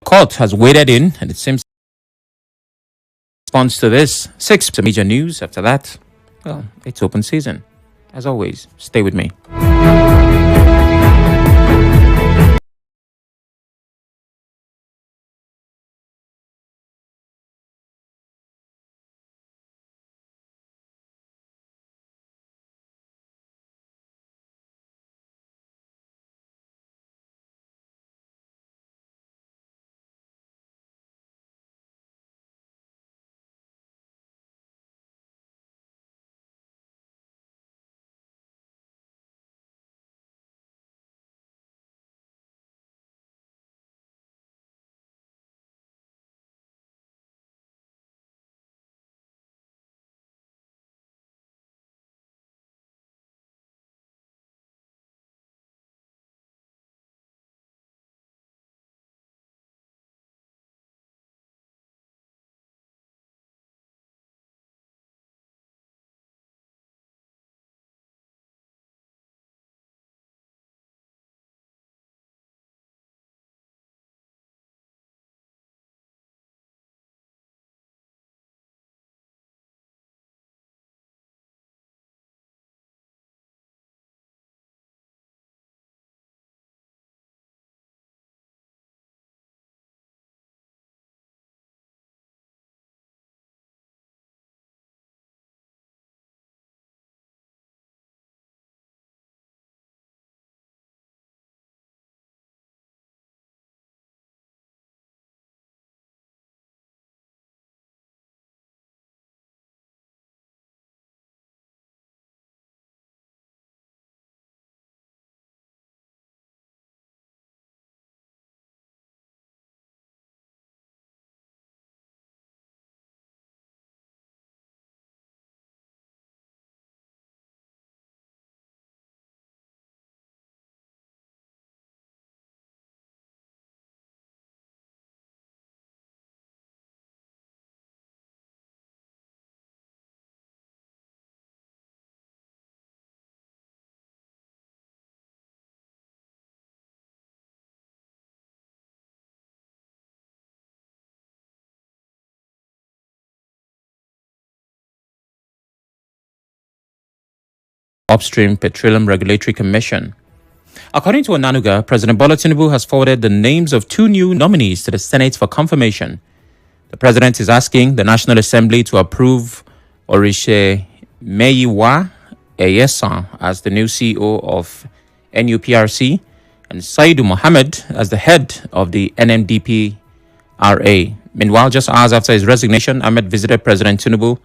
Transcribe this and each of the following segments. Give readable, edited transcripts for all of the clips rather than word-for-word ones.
court has waded in, and it seems response to this. 6 major news. After that, well, it's open season. As always, stay with me. Upstream Petroleum Regulatory Commission. According to Onanuga, President Bola Tinubu has forwarded the names of 2 new nominees to the Senate for confirmation. The president is asking the National Assembly to approve Orishe Meyiwa Eyesan as the new CEO of NUPRC and Saidu Mohammed as the head of the NMDPRA. Meanwhile, just hours after his resignation, Ahmed visited President Tinubu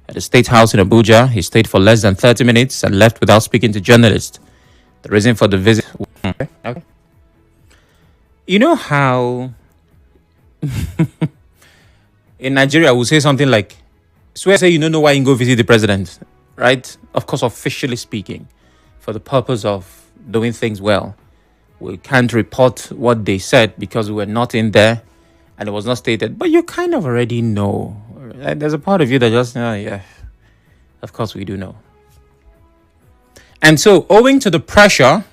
at the State House in Abuja. He stayed for less than 30 minutes and left without speaking to journalists. The reason for the visit... Okay. You know how... in Nigeria, we'll say something like, swear say you don't know why you go visit the president, right? Of course, officially speaking, for the purpose of doing things well. We can't report what they said because we were not in there and it was not stated. But you kind of already know. There's a part of you that just, yeah, of course we do know. And so, owing to the pressure,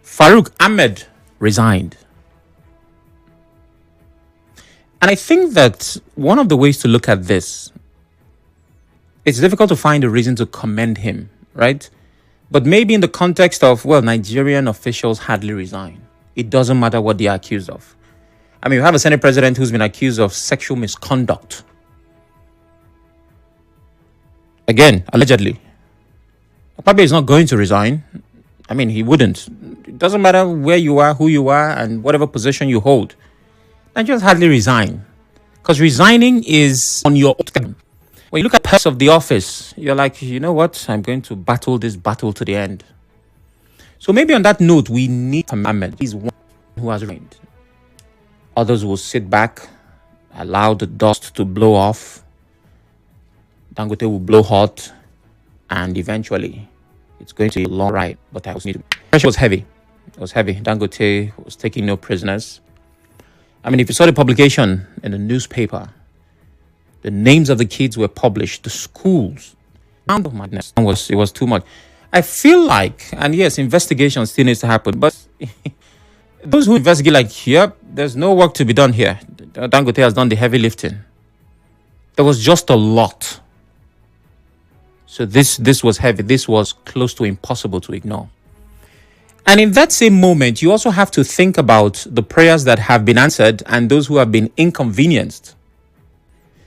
Farouk Ahmed resigned. And I think that one of the ways to look at this, it's difficult to find a reason to commend him, right? But maybe in the context of, well, Nigerian officials hardly resign. It doesn't matter what they're accused of. I mean, we have a Senate president who's been accused of sexual misconduct. Again, allegedly. Probably he's not going to resign. I mean, he wouldn't. It doesn't matter where you are, who you are, and whatever position you hold. Nigerians hardly resign. Because resigning is on your own. When you look at parts of the office, you're like, you know what? I'm going to battle this battle to the end. So maybe on that note, we need Ahmed. He's one who has resigned. Others will sit back, allow the dust to blow off. Dangote will blow hot, and eventually it's going to be a long ride. But I was need. Pressure was heavy. It was heavy. Dangote was taking no prisoners. I mean, if you saw the publication in the newspaper, the names of the kids were published, the schools. Oh, madness. It was too much. I feel like, and yes, investigation still needs to happen, but Those who investigate, like, yep, there's no work to be done here. Dangote has done the heavy lifting. There was just a lot. So this was heavy. This was close to impossible to ignore. And in that same moment, you also have to think about the prayers that have been answered and those who have been inconvenienced.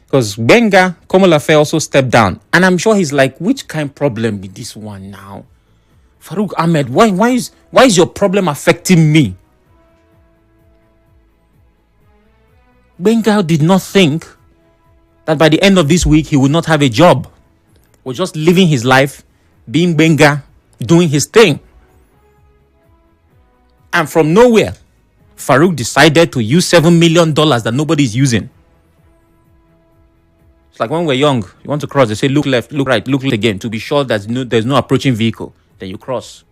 Because Benga Komolafe also stepped down. And I'm sure he's like, which kind of problem with this one now? Farouk Ahmed, why is your problem affecting me? Benga did not think that by the end of this week, he would not have a job. He was just living his life, being Benga, doing his thing. And from nowhere, Farouk decided to use $7 million that nobody's using. It's like when we're young, you want to cross, they say, look left, look right, look left again, to be sure that there's no approaching vehicle. Then you cross.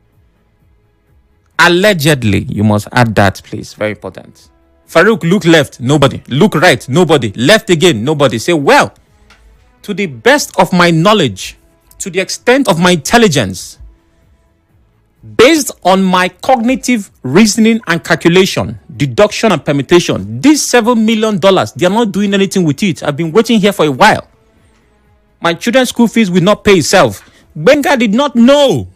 Allegedly, you must add that, please. Very important. Farouk, look left, nobody. Look right, nobody. Left again, nobody. Say, well, to the best of my knowledge, to the extent of my intelligence, based on my cognitive reasoning and calculation, deduction and permutation, these $7 million, they are not doing anything with it. I've been waiting here for a while. My children's school fees will not pay itself. Benga did not know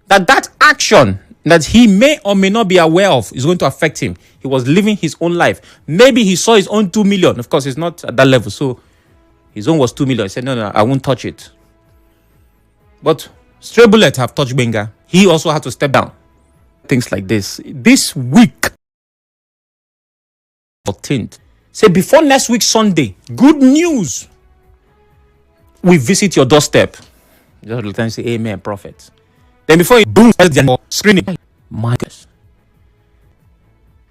that action that he may or may not be aware of is going to affect him. He was living his own life. Maybe he saw his own 2 million. Of course, it's not at that level. So his own was 2 million. He said, no, I won't touch it. But stray bullets have touched Benga. He also had to step down. Things like this. This week, 14th. Say before next week, Sunday, good news. We visit your doorstep. Just say, amen, prophet. Then before it booms, screening. My goodness.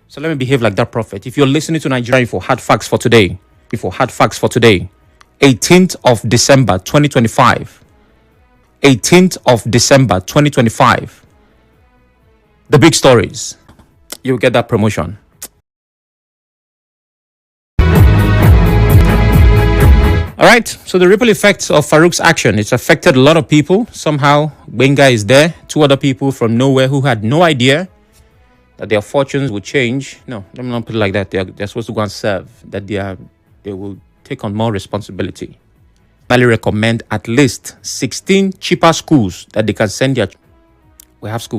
So let me behave like that prophet. If you're listening to Nigeria for hard facts for today, 18th of December, 2025. 18th of December, 2025. The big stories. You'll get that promotion. All right, so the ripple effects of Farouk's action, it's affected a lot of people. Somehow, Benga is there. 2 other people from nowhere who had no idea that their fortunes would change. No, let me not put it like that. They're supposed to go and serve, that they will take on more responsibility. I highly recommend at least 16 cheaper schools that they can send their... We have schools.